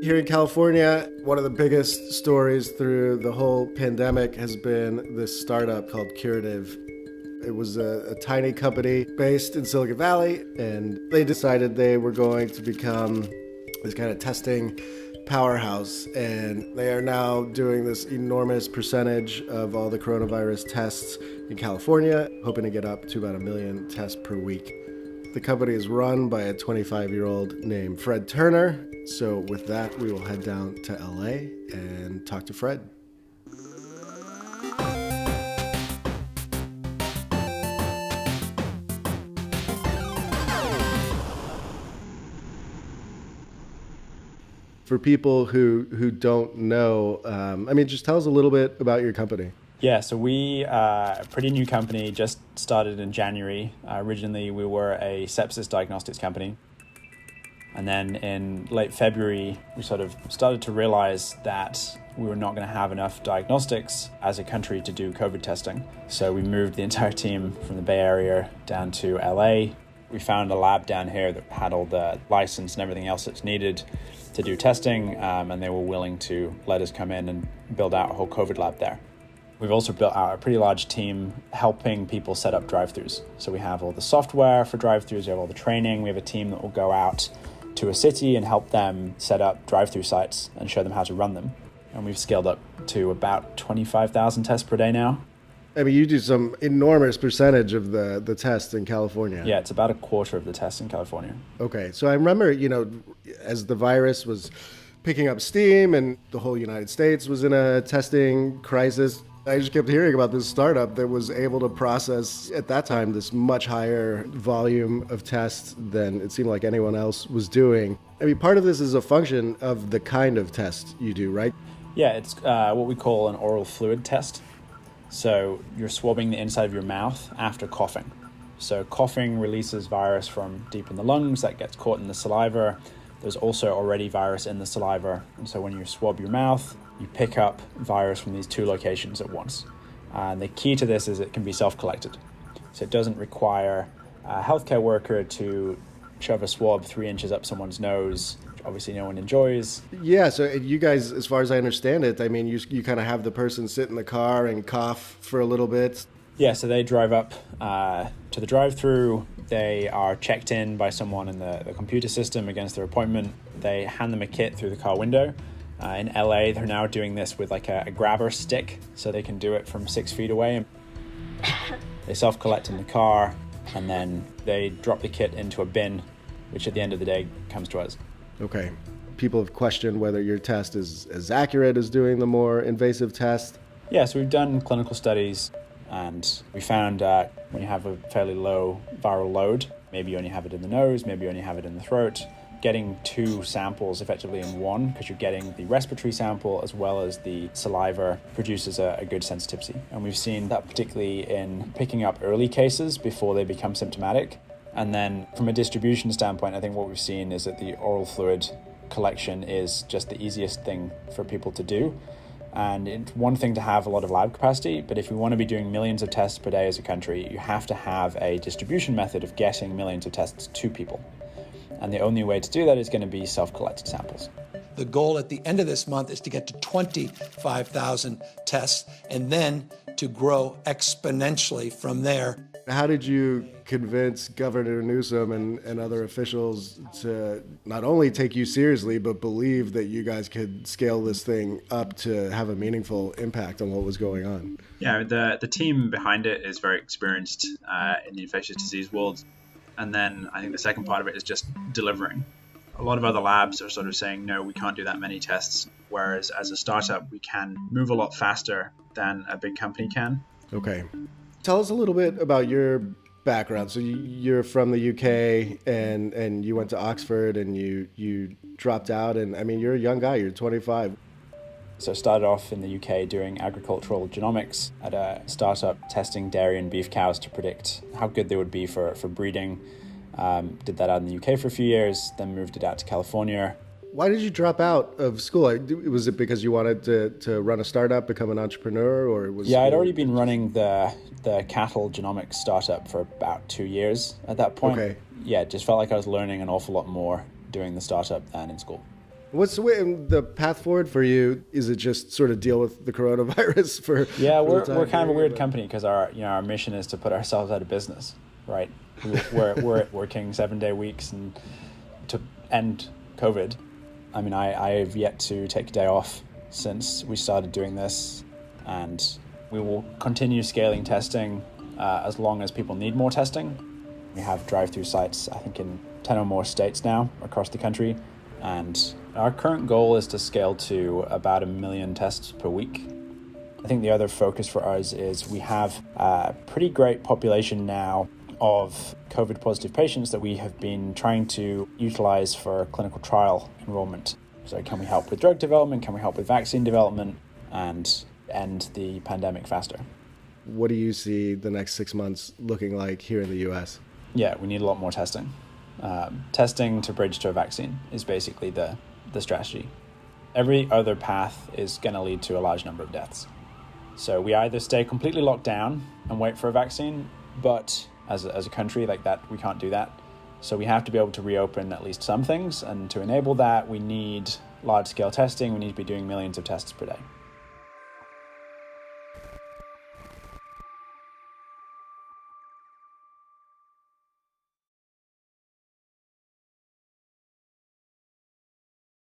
Here in California, one of the biggest stories through the whole pandemic has been this startup called Curative. It was a tiny company based in Silicon Valley, and they decided they were going to become this kind of testing powerhouse, and they are now doing this enormous percentage of all the coronavirus tests in California, hoping to get up to about 1 million tests per week. The company is run by a 25-year-old named Fred Turner. So with that, we will head down to LA and talk to Fred. For people who don't know, just tell us a little bit about your company. Yeah, so we are a pretty new company, just started in January. Originally, we were a sepsis diagnostics company. And then in late February, we sort of started to realize that we were not going to have enough diagnostics as a country to do COVID testing. So we moved the entire team from the Bay Area down to LA. We found a lab down here that had all the license and everything else that's needed to do testing, and they were willing to let us come in and build out a whole COVID lab there. We've also built out a pretty large team helping people set up drive-thrus. So we have all the software for drive-thrus, we have all the training, we have a team that will go out to a city and help them set up drive-thru sites and show them how to run them. And we've scaled up to about 25,000 tests per day now. You do some enormous percentage of the tests in California. Yeah, it's about a quarter of the tests in California. Okay, so I remember, as the virus was picking up steam and the whole United States was in a testing crisis, I just kept hearing about this startup that was able to process, at that time, this much higher volume of tests than it seemed like anyone else was doing. Part of this is a function of the kind of test you do, right? Yeah, it's what we call an oral fluid test. So you're swabbing the inside of your mouth after coughing. So coughing releases virus from deep in the lungs that gets caught in the saliva. There's also already virus in the saliva. And so when you swab your mouth, you pick up virus from these two locations at once. And the key to this is it can be self-collected. So it doesn't require a healthcare worker to shove a swab 3 inches up someone's nose, which obviously no one enjoys. Yeah, so you guys, as far as I understand it, you kind of have the person sit in the car and cough for a little bit. Yeah, so they drive up to the drive-thru. They are checked in by someone in the computer system against their appointment. They hand them a kit through the car window. In LA, they're now doing this with like a grabber stick, so they can do it from 6 feet away. They self-collect in the car, and then they drop the kit into a bin, which at the end of the day comes to us. Okay. People have questioned whether your test is as accurate as doing the more invasive test. Yeah, so we've done clinical studies, and we found when you have a fairly low viral load, maybe you only have it in the nose, maybe you only have it in the throat, getting 2 samples effectively in one, because you're getting the respiratory sample as well as the saliva, produces a good sensitivity. And we've seen that particularly in picking up early cases before they become symptomatic. And then from a distribution standpoint, I think what we've seen is that the oral fluid collection is just the easiest thing for people to do. And it's one thing to have a lot of lab capacity, but if we want to be doing millions of tests per day as a country, you have to have a distribution method of getting millions of tests to people. And the only way to do that is going to be self-collected samples. The goal at the end of this month is to get to 25,000 tests and then to grow exponentially from there. How did you convince Governor Newsom and other officials to not only take you seriously, but believe that you guys could scale this thing up to have a meaningful impact on what was going on? Yeah, the team behind it is very experienced in the infectious disease world. And then I think the second part of it is just delivering. A lot of other labs are sort of saying, no, we can't do that many tests. Whereas as a startup, we can move a lot faster than a big company can. Okay. Tell us a little bit about your background. So you're from the UK and you went to Oxford and you dropped out. And you're a young guy, you're 25. So I started off in the UK doing agricultural genomics at a startup testing dairy and beef cows to predict how good they would be for breeding. Did that out in the UK for a few years, then moved it out to California. Why did you drop out of school? Was it because you wanted to run a startup, become an entrepreneur, or was? Yeah, I'd already been running the cattle genomics startup for about 2 years at that point. Okay. Yeah, it just felt like I was learning an awful lot more doing the startup than in school. What's the path forward for you? Is it just sort of deal with the coronavirus for? Yeah, for we're kind of a weird company because our mission is to put ourselves out of business, right? We're working 7-day weeks and to end COVID. I mean, I've yet to take a day off since we started doing this, and we will continue scaling testing as long as people need more testing. We have drive-through sites, I think, in 10 or more states now across the country. And our current goal is to scale to about 1 million tests per week. I think the other focus for us is we have a pretty great population now of COVID positive patients that we have been trying to utilize for clinical trial enrollment. So can we help with drug development? Can we help with vaccine development and end the pandemic faster? What do you see the next 6 months looking like here in the US? Yeah, we need a lot more testing. Testing to bridge to a vaccine is basically the strategy. Every other path is going to lead to a large number of deaths. So we either stay completely locked down and wait for a vaccine, but as a country like that, we can't do that. So we have to be able to reopen at least some things. And to enable that, we need large-scale testing. We need to be doing millions of tests per day.